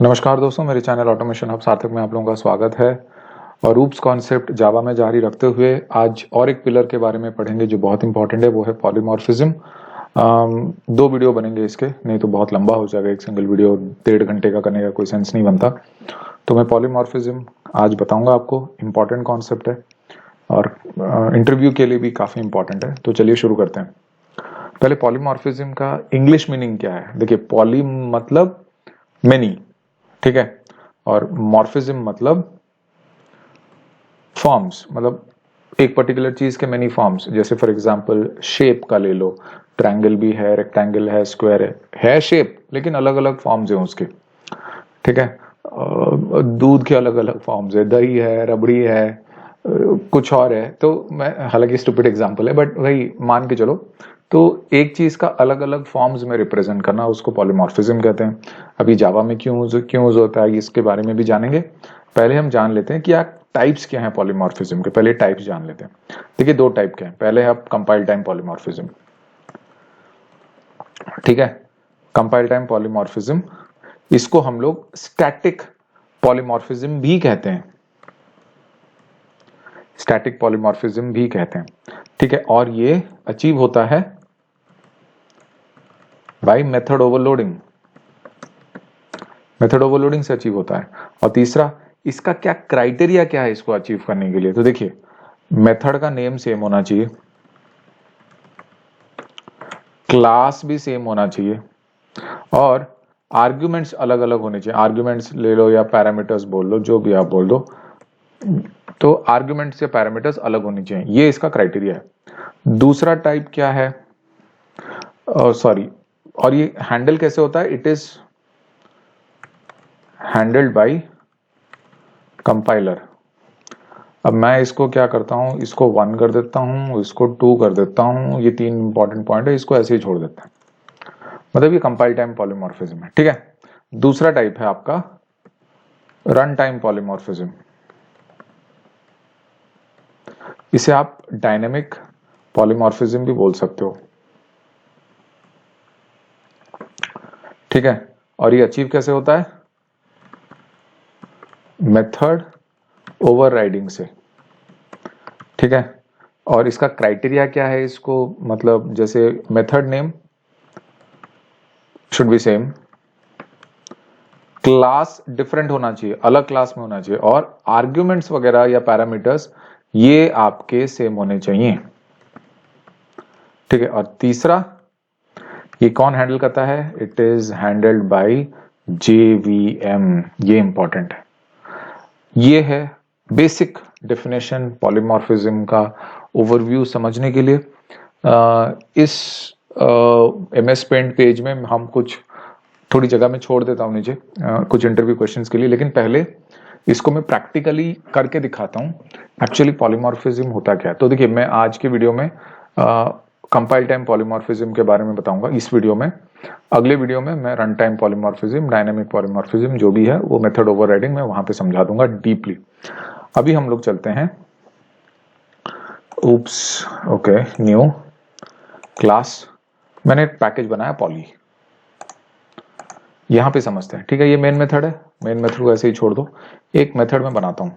नमस्कार दोस्तों, मेरे चैनल ऑटोमेशन हब सार्थक में आप लोगों का स्वागत है। और रूप्स कॉन्सेप्ट जावा में जारी रखते हुए आज और एक पिलर के बारे में पढ़ेंगे जो बहुत इंपॉर्टेंट है, वो है पॉलीमॉर्फिज्म। दो वीडियो बनेंगे इसके, नहीं तो बहुत लंबा हो जाएगा। एक सिंगल वीडियो 1.5 घंटे का करने का कोई सेंस नहीं बनता। तो मैं पॉलीमॉर्फिज्म आज बताऊंगा आपको। इम्पॉर्टेंट कॉन्सेप्ट है और इंटरव्यू के लिए भी काफी इंपॉर्टेंट है। तो चलिए शुरू करते हैं। पहले पॉलीमॉर्फिज्म का इंग्लिश मीनिंग क्या है। देखिए, पॉली मतलब मेनी, ठीक है, और मॉर्फिज्म मतलब फॉर्म्स, मतलब एक पर्टिकुलर चीज के मेनी फॉर्म्स। जैसे फॉर एग्जांपल शेप का ले लो, ट्रायंगल भी है, रेक्टेंगल है, स्क्वायर है शेप, लेकिन अलग अलग फॉर्म्स हैं उसके, ठीक है। दूध के अलग अलग फॉर्म्स है, दही है, रबड़ी है, कुछ और है। तो मैं, हालांकि स्टूपिड एग्जांपल है बट वही मान के चलो। तो एक चीज का अलग अलग फॉर्म्स में रिप्रेजेंट करना, उसको पॉलीमॉर्फिज्म कहते हैं। अभी जावा में क्यों यूज होता है इसके बारे में भी जानेंगे। पहले हम जान लेते हैं कि टाइप्स क्या हैं पॉलीमॉर्फिज्म के। पहले टाइप्स जान लेते हैं। देखिए, दो टाइप के हैं। पहले है कंपाइल टाइम पॉलीमॉर्फिज्म, ठीक है। कंपाइल टाइम पॉलीमॉर्फिज्म, इसको हम लोग स्टैटिक पॉलीमॉर्फिज्म भी कहते हैं। स्टैटिक पॉलीमॉर्फिज्म भी कहते हैं, ठीक है। और ये अचीव होता है by method overloading. Method overloading से अचीव होता है। और तीसरा, इसका क्या क्राइटेरिया क्या है इसको अचीव करने के लिए। तो देखिए, मेथड का नेम सेम होना चाहिए, क्लास भी सेम होना चाहिए, और आर्ग्यूमेंट्स अलग अलग होने चाहिए। आर्ग्यूमेंट्स ले लो या पैरामीटर्स बोल लो, जो भी आप बोल दो, तो आर्ग्यूमेंट्स या पैरामीटर्स अलग होनी चाहिए। ये इसका क्राइटेरिया है। दूसरा टाइप क्या है, सॉरी, और ये हैंडल कैसे होता है। It is handled by compiler. अब मैं इसको क्या करता हूं, इसको 1 कर देता हूं, इसको 2 कर देता हूं। ये 3 इंपॉर्टेंट पॉइंट है, इसको ऐसे ही छोड़ देता है। मतलब ये कंपाइल टाइम पॉलीमॉर्फिज्म है, ठीक है। दूसरा टाइप है आपका रन टाइम पॉलीमॉर्फिज्म। इसे आप डायनेमिक पॉलीमॉर्फिज्म भी बोल सकते हो, ठीक है। और ये अचीव कैसे होता है, मेथड ओवरराइडिंग से, ठीक है। और इसका क्राइटेरिया क्या है, इसको मतलब जैसे method name should be same, class different होना चाहिए, अलग क्लास में होना चाहिए, और आर्ग्यूमेंट्स वगैरह या पैरामीटर्स ये आपके सेम होने चाहिए, ठीक है। और तीसरा, ये कौन हैंडल करता है, it is handled by JVM. ये इंपॉर्टेंट है। ये है बेसिक डेफिनेशन पॉलीमॉर्फिज्म का। ओवरव्यू समझने के लिए इस एमएस पेंट पेज में हम कुछ थोड़ी जगह में छोड़ देता हूं नीचे कुछ इंटरव्यू क्वेश्चंस के लिए, लेकिन पहले इसको मैं प्रैक्टिकली करके दिखाता हूं एक्चुअली पॉलीमॉर्फिज्म होता क्या है। तो देखिए, मैं आज के वीडियो में कंपाइल टाइम पॉलीमॉर्फिज्म के बारे में बताऊंगा इस वीडियो में। अगले वीडियो में मैं run time polymorphism, dynamic polymorphism जो भी है वो मेथड ओवरराइडिंग में वहां पे समझा दूंगा डीपली। अभी हम लोग चलते हैं ऊप्स, ओके, न्यू क्लास। मैंने एक पैकेज बनाया पॉली, यहां पे समझते हैं, ठीक है। ये मेन मेथड है, मेन मेथड को ऐसे ही छोड़ दो। एक मेथड में बनाता हूं,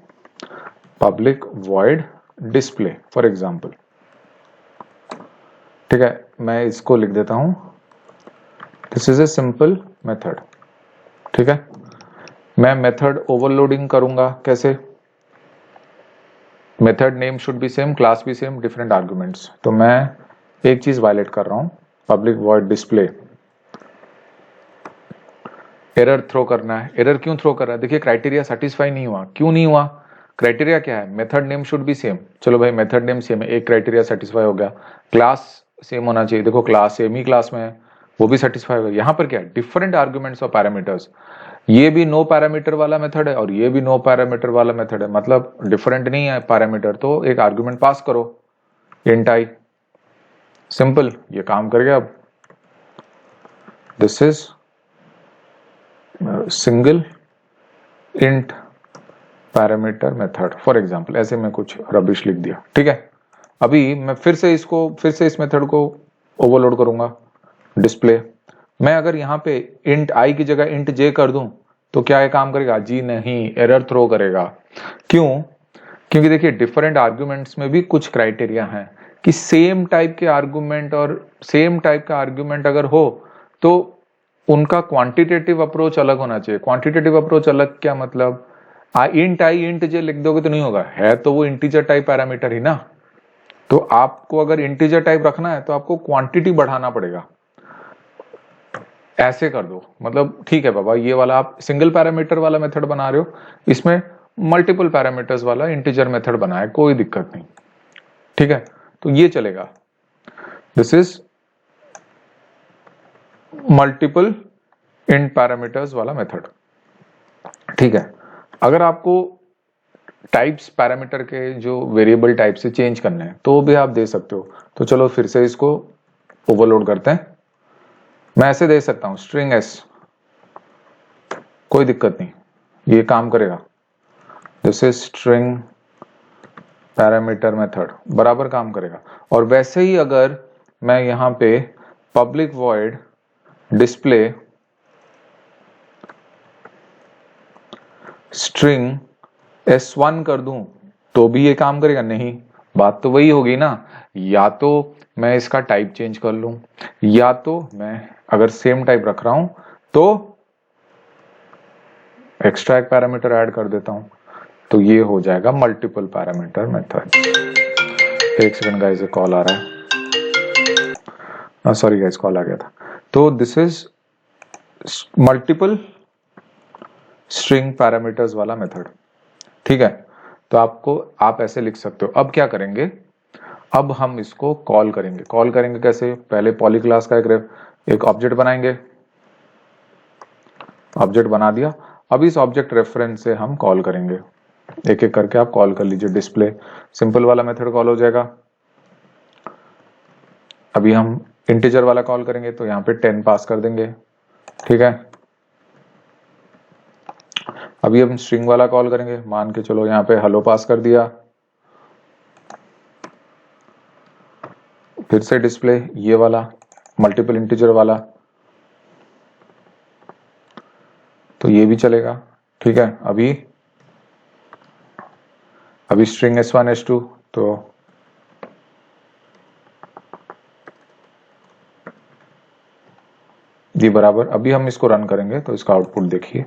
public void display for example, ठीक है। मैं इसको लिख देता हूं, this is a simple method, ठीक है। मैं मेथड ओवरलोडिंग करूंगा कैसे, method name should be same, class भी सेम, डिफरेंट आर्गुमेंट्स। तो मैं एक चीज वायलेट कर रहा हूं, public void display. Error throw करना है। एरर क्यों थ्रो कर रहा है, देखिए क्राइटेरिया सेटिस्फाई नहीं हुआ। क्यों नहीं हुआ, क्राइटेरिया क्या है, method name should be same. चलो भाई, मेथड नेम सेम है, एक क्राइटेरिया सेटिस्फाई हो गया। क्लास सेम होना चाहिए, देखो क्लास सेम ही क्लास में है, वो भी सेटिस्फाई हो गया। यहाँ पर क्या है, डिफरेंट आर्ग्यूमेंट्स और पैरामीटर्स। ये भी नो पैरामीटर वाला मेथड है और ये भी नो पैरामीटर वाला मेथड है, मतलब डिफरेंट नहीं है पैरामीटर, तो एक आर्ग्यूमेंट पास करो, इंट आई। सिंपल, ये काम कर गया। अब this is single int parameter method for example. ऐसे में कुछ रबिश लिख दिया, ठीक है। अभी मैं फिर से इस मेथड को ओवरलोड करूंगा डिस्प्ले। मैं अगर यहाँ पे इंट आई की जगह इंट जे कर दूं तो क्या ये काम करेगा? जी नहीं, एरर थ्रो करेगा। क्यों? क्योंकि देखिए डिफरेंट आर्ग्यूमेंट्स में भी कुछ क्राइटेरिया हैं कि सेम टाइप के आर्ग्यूमेंट और सेम टाइप का आर्ग्यूमेंट अगर हो तो उनका क्वांटिटेटिव अप्रोच अलग होना चाहिए। क्वांटिटेटिव अप्रोच अलग क्या मतलब? इंट आई इंट जे लिख दोगे तो नहीं होगा, है तो वो इंटीजर टाइप पैरामीटर ही ना। तो आपको अगर इंटीजर टाइप रखना है तो आपको क्वांटिटी बढ़ाना पड़ेगा। ऐसे कर दो, मतलब ठीक है बाबा, ये वाला आप सिंगल पैरामीटर वाला मेथड बना रहे हो, इसमें मल्टीपल पैरामीटर्स वाला इंटीजर मेथड बनाए, कोई दिक्कत नहीं, ठीक है। तो ये चलेगा, this is multiple int parameters वाला मेथड, ठीक है। अगर आपको टाइप्स पैरामीटर के जो वेरिएबल टाइप से चेंज करने हैं तो भी आप दे सकते हो। तो चलो फिर से इसको ओवरलोड करते हैं। मैं ऐसे दे सकता हूं स्ट्रिंग एस, कोई दिक्कत नहीं, ये काम करेगा। This is string parameter method, बराबर काम करेगा। और वैसे ही अगर मैं यहां पे public void display string S1 कर दूं तो भी ये काम करेगा? नहीं, बात तो वही होगी ना, या तो मैं इसका टाइप चेंज कर लूं, या तो मैं अगर सेम टाइप रख रहा हूं तो एक्स्ट्रा एक पैरामीटर ऐड कर देता हूं, तो ये हो जाएगा मल्टीपल पैरामीटर मेथड। एक सेकंड गाइस, कॉल आ रहा है, सॉरी गाइस, कॉल आ गया था। तो this is multiple string parameters वाला मेथड, ठीक है। तो आप ऐसे लिख सकते हो। अब क्या करेंगे, अब हम इसको कॉल करेंगे। कॉल करेंगे कैसे? पहले पॉली क्लास का एक ऑब्जेक्ट बनाएंगे, ऑब्जेक्ट बना दिया। अब इस ऑब्जेक्ट रेफरेंस से हम कॉल करेंगे, एक एक करके आप कॉल कर लीजिए। डिस्प्ले सिंपल वाला मेथड कॉल हो जाएगा। अभी हम इंटीजर वाला कॉल करेंगे तो यहाँ पे 10 पास कर देंगे, ठीक है। अभी हम स्ट्रिंग वाला कॉल करेंगे, मान के चलो यहाँ पे हेलो पास कर दिया। फिर से डिस्प्ले ये वाला मल्टीपल इंटीजर वाला, तो ये भी चलेगा, ठीक है। अभी स्ट्रिंग S1 S2, तो ये बराबर। अभी हम इसको रन करेंगे तो इसका आउटपुट देखिए,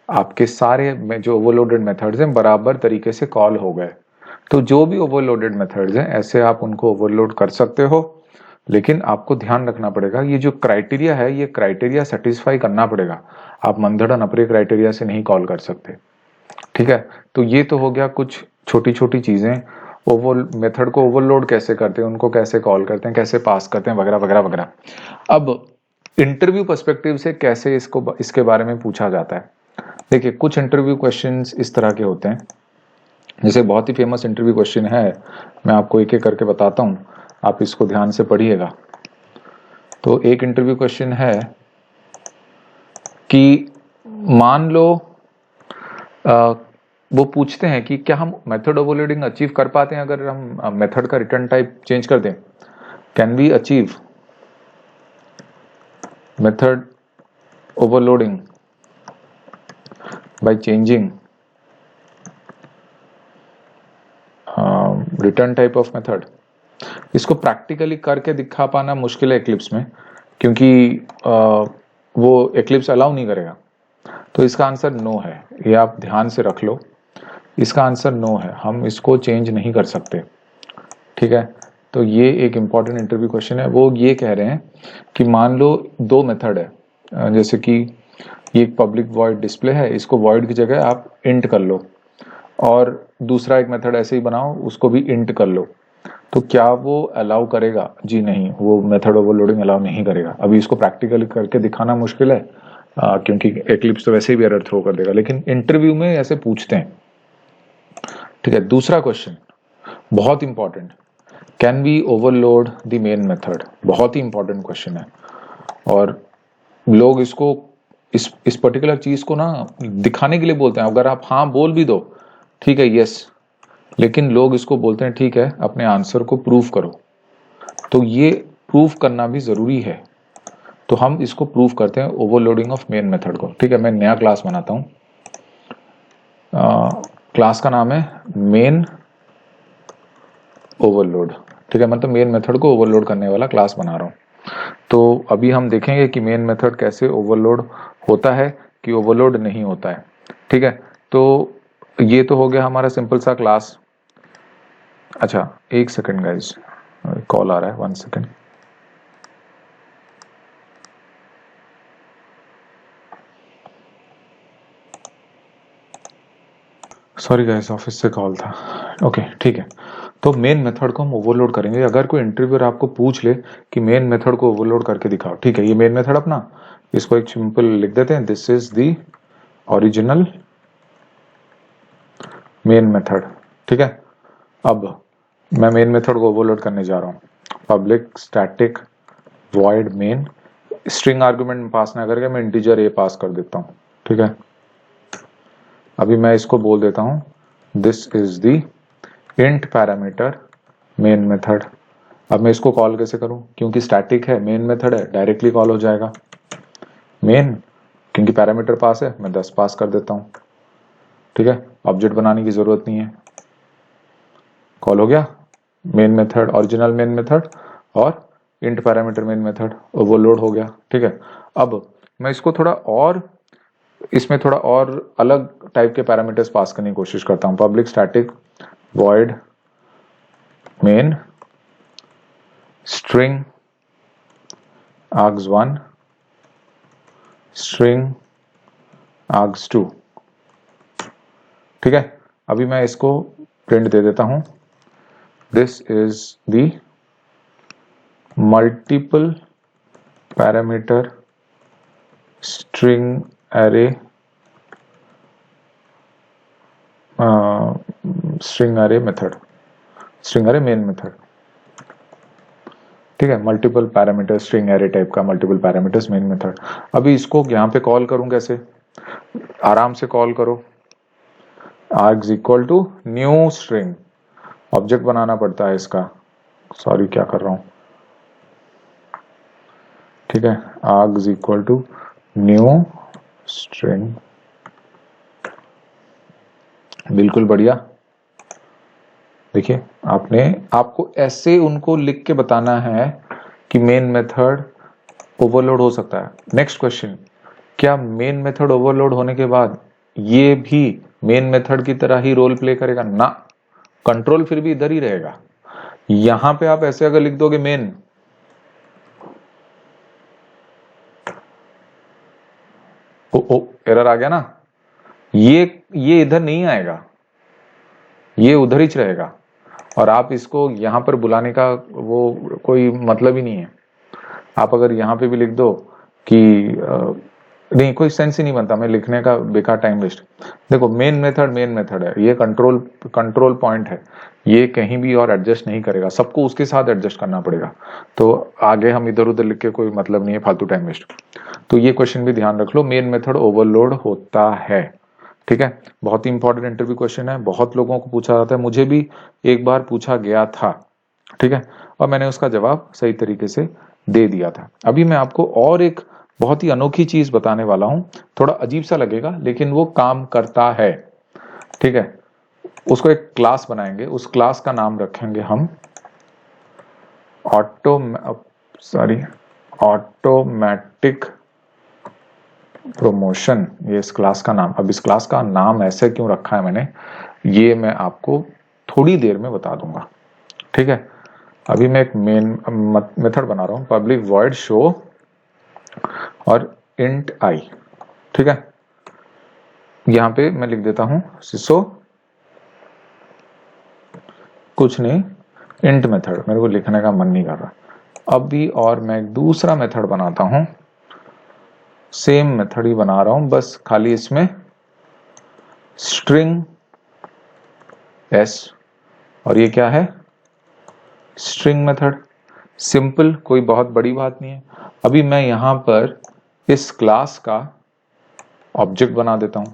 आपके सारे में जो ओवरलोडेड मेथड्स हैं बराबर तरीके से कॉल हो गए। तो जो भी ओवरलोडेड मेथड्स हैं ऐसे आप उनको ओवरलोड कर सकते हो, लेकिन आपको ध्यान रखना पड़ेगा ये जो क्राइटेरिया है ये क्राइटेरिया सेटिस्फाई करना पड़ेगा। आप मनधड़न अपने क्राइटेरिया से नहीं कॉल कर सकते, ठीक है। तो ये तो हो गया कुछ छोटी छोटी चीजें, मेथड को ओवरलोड कैसे करते हैं, उनको कैसे कॉल करते हैं, कैसे पास करते हैं, वगैरह वगैरह वगैरह। अब इंटरव्यू पर्सपेक्टिव से कैसे इसके बारे में पूछा जाता है। देखिए कुछ इंटरव्यू क्वेश्चंस इस तरह के होते हैं, जैसे बहुत ही फेमस इंटरव्यू क्वेश्चन है, मैं आपको एक एक करके बताता हूं, आप इसको ध्यान से पढ़िएगा। तो एक इंटरव्यू क्वेश्चन है कि मान लो वो पूछते हैं कि क्या हम मेथड ओवरलोडिंग अचीव कर पाते हैं अगर हम मेथड का रिटर्न टाइप चेंज कर दें। Can we achieve method overloading by changing return type of method. इसको प्रैक्टिकली करके दिखा पाना मुश्किल है एक्लिप्स में, क्योंकि वो एक्लिप्स अलाउ नहीं करेगा। तो इसका आंसर नो है, ये आप ध्यान से रख लो, इसका आंसर नो है, हम इसको चेंज नहीं कर सकते, ठीक है। तो ये एक इंपॉर्टेंट इंटरव्यू क्वेश्चन है। वो ये कह रहे हैं कि मान लो दो मेथड है, जैसे कि ये एक पब्लिक वॉइड डिस्प्ले है, इसको वॉइड की जगह आप इंट कर लो, और दूसरा एक मेथड ऐसे ही बनाओ उसको भी इंट कर लो, तो क्या वो अलाउ करेगा? जी नहीं, वो मेथड ओवरलोडिंग अलाउ नहीं करेगा। अभी इसको प्रैक्टिकली करके दिखाना मुश्किल है, क्योंकि एक्लिप्स तो वैसे भी एरर थ्रो कर देगा, लेकिन इंटरव्यू में ऐसे पूछते हैं, ठीक है। दूसरा क्वेश्चन बहुत important, can we overload the main method, बहुत ही इंपॉर्टेंट क्वेश्चन है। और लोग इसको इस पर्टिकुलर चीज को ना दिखाने के लिए बोलते हैं। अगर आप हाँ बोल भी दो, ठीक है, यस, लेकिन लोग इसको बोलते हैं ठीक है अपने आंसर को प्रूव करो। तो ये प्रूव करना भी जरूरी है, तो हम इसको प्रूव करते हैं ओवरलोडिंग ऑफ मेन मेथड को। ठीक है, मैं नया क्लास बनाता हूँ, क्लास का नाम है मेन ओवरलोड। ठीक है, मतलब मेन मेथड को ओवरलोड करने वाला क्लास बना रहा हूँ। तो अभी हम देखेंगे कि मेन मेथड कैसे ओवरलोड होता है कि ओवरलोड नहीं होता है। ठीक है, तो ये तो हो गया हमारा सिंपल सा क्लास। अच्छा, एक सेकंड गाइज, कॉल आ रहा है, 1 सेकंड। सॉरी गाइस, ऑफिस से कॉल था। ओके ठीक है, तो मेन मेथड को हम ओवरलोड करेंगे। अगर कोई इंटरव्यूअर आपको पूछ ले कि मेन मेथड को ओवरलोड करके दिखाओ, ठीक है, ये मेन मेथड अपना, इसको एक सिंपल लिख देते हैं, this is the original main method. ठीक है, अब मैं मेन मेथड को ओवरलोड करने जा रहा हूँ। Public static void main, string argument में पास ना करके मैं इंटीजर ए पास कर देता हूँ। ठीक है, अभी मैं इसको बोल देता हूँ this is the int parameter main method. अब मैं इसको कॉल कैसे करूं, क्योंकि स्टैटिक है, मेन मेथड है, डायरेक्टली कॉल हो जाएगा। मेन, क्योंकि पैरामीटर पास है, मैं 10 पास कर देता हूं। ठीक है, ऑब्जेक्ट बनाने की जरूरत नहीं है, कॉल हो गया main method, original main method और int parameter main method, overload हो गया। ठीक है, अब मैं इसको थोड़ा और, इसमें थोड़ा और अलग टाइप के पैरामीटर्स पास करने की कोशिश करता हूं। Public static void main string args1 string args2। ठीक है, अभी मैं इसको प्रिंट दे देता हूं, this is the multiple parameter string array method, string array main method. ठीक है, multiple parameter string array type का मल्टीपल पैरामीटर्स मेन मेथड। अभी इसको यहाँ पे कॉल करूं कैसे, आराम से कॉल करो, args equal to new string, object बनाना पड़ता है इसका, सॉरी क्या कर रहा हूं। ठीक है, args equal to new string, बिल्कुल बढ़िया। देखिए, आपको ऐसे उनको लिख के बताना है कि मेन मेथड ओवरलोड हो सकता है। नेक्स्ट क्वेश्चन, क्या मेन मेथड ओवरलोड होने के बाद ये भी मेन मेथड की तरह ही रोल प्ले करेगा? ना, कंट्रोल फिर भी इधर ही रहेगा। यहां पे आप ऐसे अगर लिख दोगे मेन, ओ एरर आ गया ना, ये इधर नहीं आएगा, ये उधर ही रहेगा, और आप इसको यहां पर बुलाने का वो कोई मतलब ही नहीं है। आप अगर यहां पे भी लिख दो कि नहीं, कोई सेंस ही नहीं बनता, मैं लिखने का बेकार टाइम वेस्ट। देखो, मेन मेथड है, ये कंट्रोल पॉइंट है, ये कहीं भी और एडजस्ट नहीं करेगा, सबको उसके साथ एडजस्ट करना पड़ेगा। तो आगे हम इधर उधर लिख के कोई मतलब नहीं है, फालतू टाइम वेस्ट। तो ये क्वेश्चन भी ध्यान रख लो, मेन मेथड ओवरलोड होता है। ठीक है, बहुत ही इंपॉर्टेंट इंटरव्यू क्वेश्चन है, बहुत लोगों को पूछा जाता है, मुझे भी एक बार पूछा गया था। ठीक है, और मैंने उसका जवाब सही तरीके से दे दिया था। अभी मैं आपको और एक बहुत ही अनोखी चीज बताने वाला हूं, थोड़ा अजीब सा लगेगा लेकिन वो काम करता है। ठीक है, उसको एक क्लास बनाएंगे, उस क्लास का नाम रखेंगे हम ऑटोमेटिक प्रमोशन, ये इस क्लास का नाम। अब इस क्लास का नाम ऐसे क्यों रखा है मैंने, ये मैं आपको थोड़ी देर में बता दूंगा। ठीक है, अभी मैं एक मेन मेथड बना रहा हूं, पब्लिक वॉइड शो और इंट आई। ठीक है, यहां पे मैं लिख देता हूं सिसो, कुछ नहीं, इंट मेथड, मेरे को लिखने का मन नहीं कर रहा अभी, और मैं एक दूसरा मेथड बनाता हूं, सेम मेथड ही बना रहा हूं, बस खाली इसमें स्ट्रिंग एस, और ये क्या है, स्ट्रिंग मेथड। सिंपल, कोई बहुत बड़ी बात नहीं है। अभी मैं यहां पर इस क्लास का ऑब्जेक्ट बना देता हूं,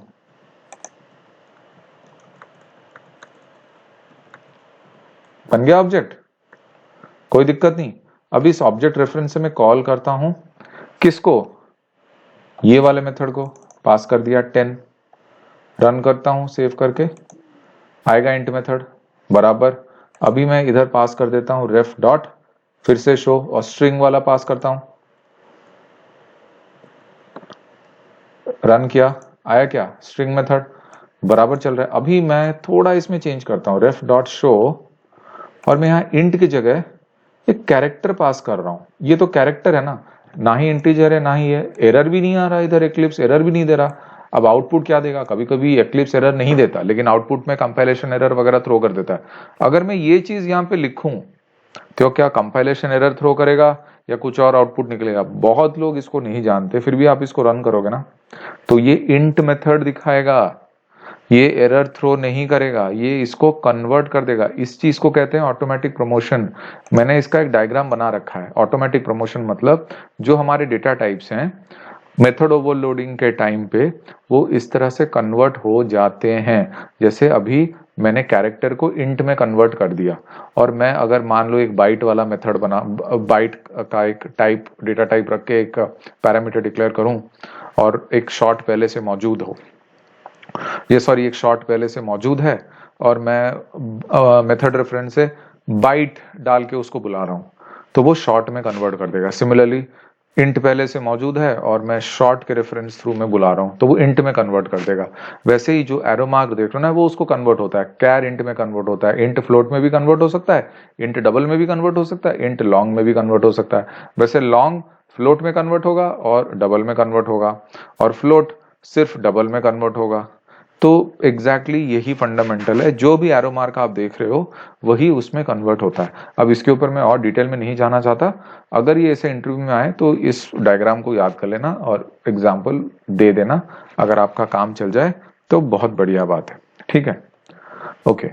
बन गया ऑब्जेक्ट, कोई दिक्कत नहीं। अब इस ऑब्जेक्ट रेफरेंस से मैं कॉल करता हूं किसको, ये वाले मेथड को पास कर दिया 10, रन करता हूं सेव करके, आएगा इंट मेथड बराबर। अभी मैं इधर पास कर देता हूं रेफ डॉट, फिर से शो, और स्ट्रिंग वाला पास करता हूं, रन किया, आया क्या, स्ट्रिंग मेथड बराबर चल रहा है। अभी मैं थोड़ा इसमें चेंज करता हूं, रेफ डॉट शो, और मैं यहाँ इंट की जगह एक कैरेक्टर पास कर रहा हूं। ये तो कैरेक्टर है ना ही इंटीजर है ना ही है, एरर भी नहीं आ रहा, इधर एक्लिप्स एरर भी नहीं दे रहा। अब आउटपुट क्या देगा, कभी कभी एक्लिप्स एरर नहीं देता, लेकिन आउटपुट में कंपाइलेशन एरर वगैरह थ्रो कर देता है। अगर मैं ये चीज यहाँ पे लिखूं तो क्या कंपाइलेशन एरर थ्रो करेगा या कुछ और आउटपुट निकलेगा? बहुत लोग इसको नहीं जानते, फिर भी आप इसको रन करोगे ना तो ये इंट मेथड दिखाएगा, ये एरर थ्रो नहीं करेगा, ये इसको कन्वर्ट कर देगा। इस चीज को कहते हैं ऑटोमेटिक प्रमोशन। मैंने इसका एक डायग्राम बना रखा है। ऑटोमेटिक प्रमोशन मतलब जो हमारे डेटा टाइप्स हैं मेथड ओवरलोडिंग के टाइम पे वो इस तरह से कन्वर्ट हो जाते हैं। जैसे अभी मैंने कैरेक्टर को इंट में कन्वर्ट कर दिया, और मैं अगर मान लो एक बाइट वाला मेथड बना, बाइट का एक टाइप डेटा टाइप रख के एक पैरामीटर डिक्लेयर करूं, और एक शॉर्ट पहले से मौजूद हो, एक शॉर्ट पहले से मौजूद है, और मैं मेथड रेफरेंस से बाइट डाल के उसको बुला रहा हूं, तो वो शॉर्ट में कन्वर्ट कर देगा। सिमिलरली इंट पहले से मौजूद है और मैं शॉर्ट के रेफरेंस थ्रू में बुला रहा हूं, तो वो इंट में कन्वर्ट कर देगा। वैसे ही जो एरो मार्क देख रहे हो ना, वो उसको कन्वर्ट होता है, कैर इंट में कन्वर्ट होता है, इंट फ्लोट में भी कन्वर्ट हो सकता है, इंट डबल में भी कन्वर्ट हो सकता है, इंट लॉन्ग में भी कन्वर्ट हो सकता है। वैसे लॉन्ग फ्लोट में कन्वर्ट होगा और डबल में कन्वर्ट होगा, और फ्लोट सिर्फ डबल में कन्वर्ट होगा। तो एग्जैक्टली यही फंडामेंटल है, जो भी एरो मार्क आप देख रहे हो वही उसमें कन्वर्ट होता है। अब इसके ऊपर मैं और डिटेल में नहीं जाना चाहता, अगर ये ऐसे इंटरव्यू में आए तो इस डायग्राम को याद कर लेना और एग्जाम्पल दे देना, अगर आपका काम चल जाए तो बहुत बढ़िया बात है, ठीक है। ओके,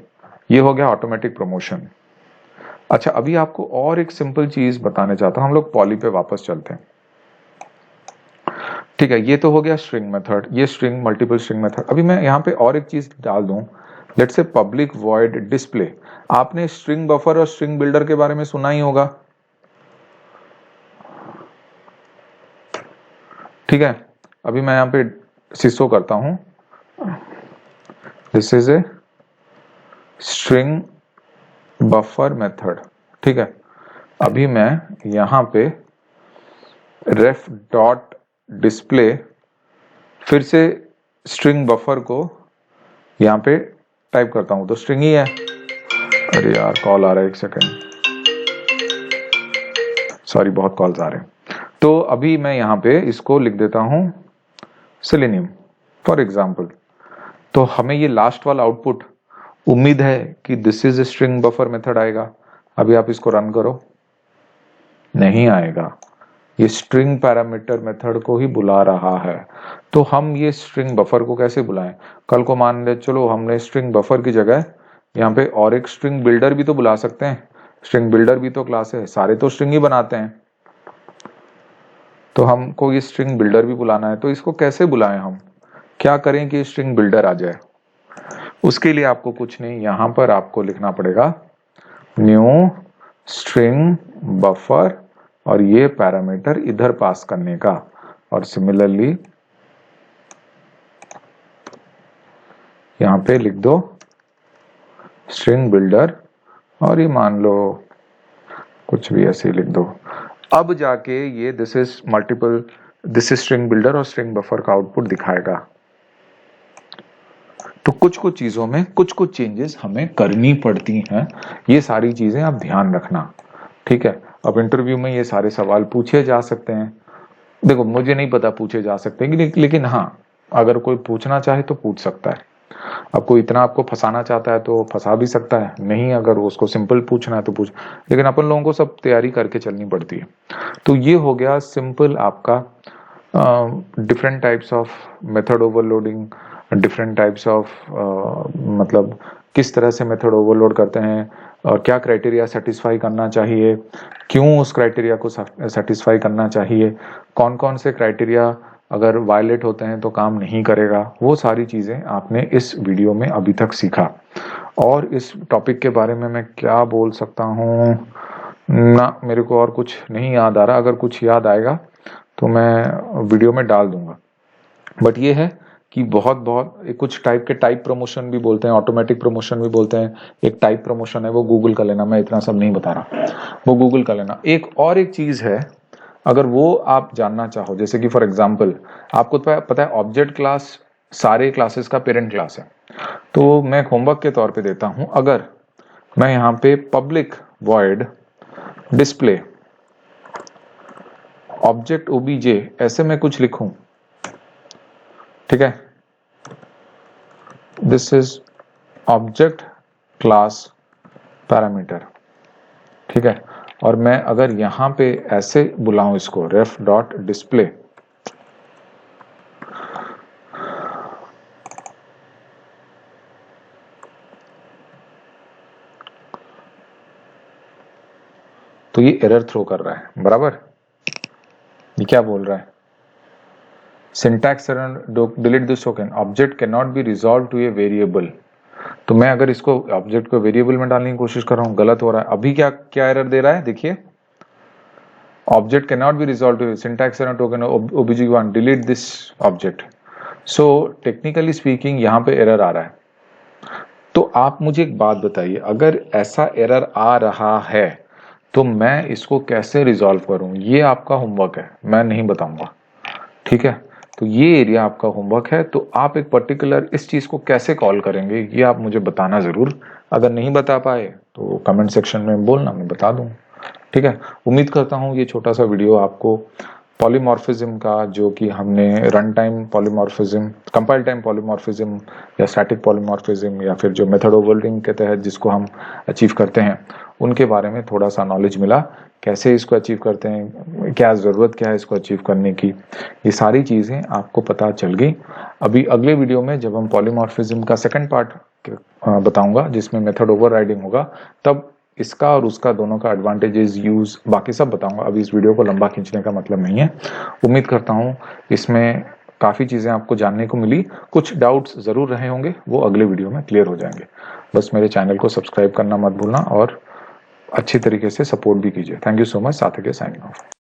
ये हो गया ऑटोमेटिक प्रमोशन। अच्छा, अभी आपको और एक सिंपल चीज बताने चाहता हूं, हम लोग पॉली पे वापस चलते हैं, ठीक है। ये तो हो गया स्ट्रिंग मेथड, ये स्ट्रिंग मल्टीपल स्ट्रिंग मेथड। अभी मैं यहाँ पे और एक चीज डाल दूं, let's say public void display. आपने स्ट्रिंग बफर और स्ट्रिंग बिल्डर के बारे में सुना ही होगा, ठीक है। अभी मैं यहाँ पे सिसो करता हूं, this is a string buffer method, ठीक है। अभी मैं यहाँ पे रेफ डॉट डिस्प्ले, फिर से स्ट्रिंग बफर को यहाँ पे टाइप करता हूं, तो स्ट्रिंग ही है। अरे यार कॉल आ रहा है, एक सेकेंड, सॉरी बहुत कॉल्स आ रहे हैं। तो अभी मैं यहाँ पे इसको लिख देता हूं सेलेनियम फॉर एग्जाम्पल। तो हमें ये लास्ट वाला आउटपुट उम्मीद है कि this is string buffer method आएगा। अभी आप इसको रन करो, नहीं आएगा, ये स्ट्रिंग पैरामीटर मेथड को ही बुला रहा है। तो हम ये स्ट्रिंग बफर को कैसे बुलाएं? कल को मान ले चलो हमने स्ट्रिंग बफर की जगह यहाँ पे और एक स्ट्रिंग बिल्डर भी तो बुला सकते हैं। स्ट्रिंग बिल्डर भी तो क्लास है, सारे तो स्ट्रिंग ही बनाते हैं, तो हमको ये स्ट्रिंग बिल्डर भी बुलाना है। तो इसको कैसे बुलाएं, हम क्या करें कि स्ट्रिंग बिल्डर आ जाए? उसके लिए आपको कुछ नहीं, यहां पर आपको लिखना पड़ेगा न्यू स्ट्रिंग बफर, और ये पैरामीटर इधर पास करने का, और सिमिलरली यहां पे लिख दो स्ट्रिंग बिल्डर, और ये मान लो कुछ भी ऐसे लिख दो। अब जाके ये दिस इज स्ट्रिंग बिल्डर और स्ट्रिंग बफर का आउटपुट दिखाएगा। तो कुछ कुछ चीजों में कुछ कुछ चेंजेस हमें करनी पड़ती हैं, ये सारी चीजें आप ध्यान रखना, ठीक है। अब इंटरव्यू में ये सारे सवाल पूछे जा सकते हैं, देखो मुझे नहीं पता पूछे जा सकते हैं, लेकिन हाँ अगर कोई पूछना चाहे तो पूछ सकता है। अब कोई इतना आपको फंसाना चाहता है तो फंसा भी सकता है, नहीं अगर उसको सिंपल पूछना है तो पूछ, लेकिन अपन लोगों को सब तैयारी करके चलनी पड़ती है। तो ये हो गया सिंपल आपका different types of method overloading, different types of मतलब किस तरह से मेथड ओवरलोड करते हैं, और क्या क्राइटेरिया सेटिस्फाई करना चाहिए, क्यों उस क्राइटेरिया को सेटिस्फाई करना चाहिए, कौन कौन से क्राइटेरिया अगर वायलेट होते हैं तो काम नहीं करेगा, वो सारी चीजें आपने इस वीडियो में अभी तक सीखा। और इस टॉपिक के बारे में मैं क्या बोल सकता हूँ ना, मेरे को और कुछ नहीं याद आ रहा। अगर कुछ याद आएगा तो मैं वीडियो में डाल दूंगा। बट ये है कि बहुत कुछ टाइप के टाइप प्रमोशन भी बोलते हैं, ऑटोमेटिक प्रमोशन भी बोलते हैं। एक टाइप प्रमोशन है, वो गूगल कर लेना, मैं इतना सब नहीं बता रहा, वो गूगल कर लेना। एक चीज है, अगर वो आप जानना चाहो, जैसे कि फॉर एग्जांपल आपको पता है ऑब्जेक्ट क्लास सारे क्लासेस का पेरेंट क्लास है, तो मैं होमवर्क के तौर पे देता हूं, अगर मैं यहाँ पे public void display object OBJ ऐसे में कुछ लिखूं, ठीक है, this is object class parameter, ठीक है, और मैं अगर यहां पे ऐसे बुलाऊं इसको रेफ डॉट डिस्प्ले, तो ये एरर थ्रो कर रहा है, बराबर। ये क्या बोल रहा है, syntax error, delete this token, object can not be resolve to a variable. तो मैं अगर इसको ऑब्जेक्ट को वेरिएबल में डालने की कोशिश कर रहा हूं, गलत हो रहा है। अभी क्या एरर दे रहा है, देखिए, object can not be resolve to syntax error token obj1 delete this object. So technically speaking यहाँ पे एरर आ रहा है। तो आप मुझे एक बात बताइए, अगर ऐसा एरर आ रहा है तो मैं इसको कैसे रिजॉल्व करूं? ये आपका होमवर्क है, मैं नहीं बताऊंगा, ठीक है। तो ये एरिया आपका होमवर्क है, तो आप एक पर्टिकुलर इस चीज को कैसे कॉल करेंगे ये आप मुझे बताना जरूर। अगर नहीं बता पाए तो कमेंट सेक्शन में बोलना, मैं बता दूं, ठीक है। उम्मीद करता हूं ये छोटा सा वीडियो आपको पॉलीमॉर्फिज्म का, जो कि हमने run time polymorphism, compile time polymorphism या स्टैटिक पॉलीमॉर्फिज्म या फिर जो मेथड ओवरलोडिंग के तहत जिसको हम अचीव करते हैं, उनके बारे में थोड़ा सा नॉलेज मिला। कैसे इसको अचीव करते हैं, क्या जरूरत क्या है इसको अचीव करने की, ये सारी चीजें आपको पता चल गई। अभी अगले वीडियो में जब हम पॉलीमॉर्फिज्म का सेकंड पार्ट बताऊंगा, जिसमें मेथड ओवरराइडिंग होगा, तब इसका और उसका दोनों का एडवांटेजेस, यूज, बाकी सब बताऊंगा। अभी इस वीडियो को लंबा खींचने का मतलब नहीं है। उम्मीद करता हूं इसमें काफी चीजें आपको जानने को मिली। कुछ डाउट्स जरूर रहे होंगे, वो अगले वीडियो में क्लियर हो जाएंगे। बस मेरे चैनल को सब्सक्राइब करना मत भूलना और अच्छी तरीके से सपोर्ट भी कीजिए। Thank you so much. सार्थक साइनिंग ऑफ।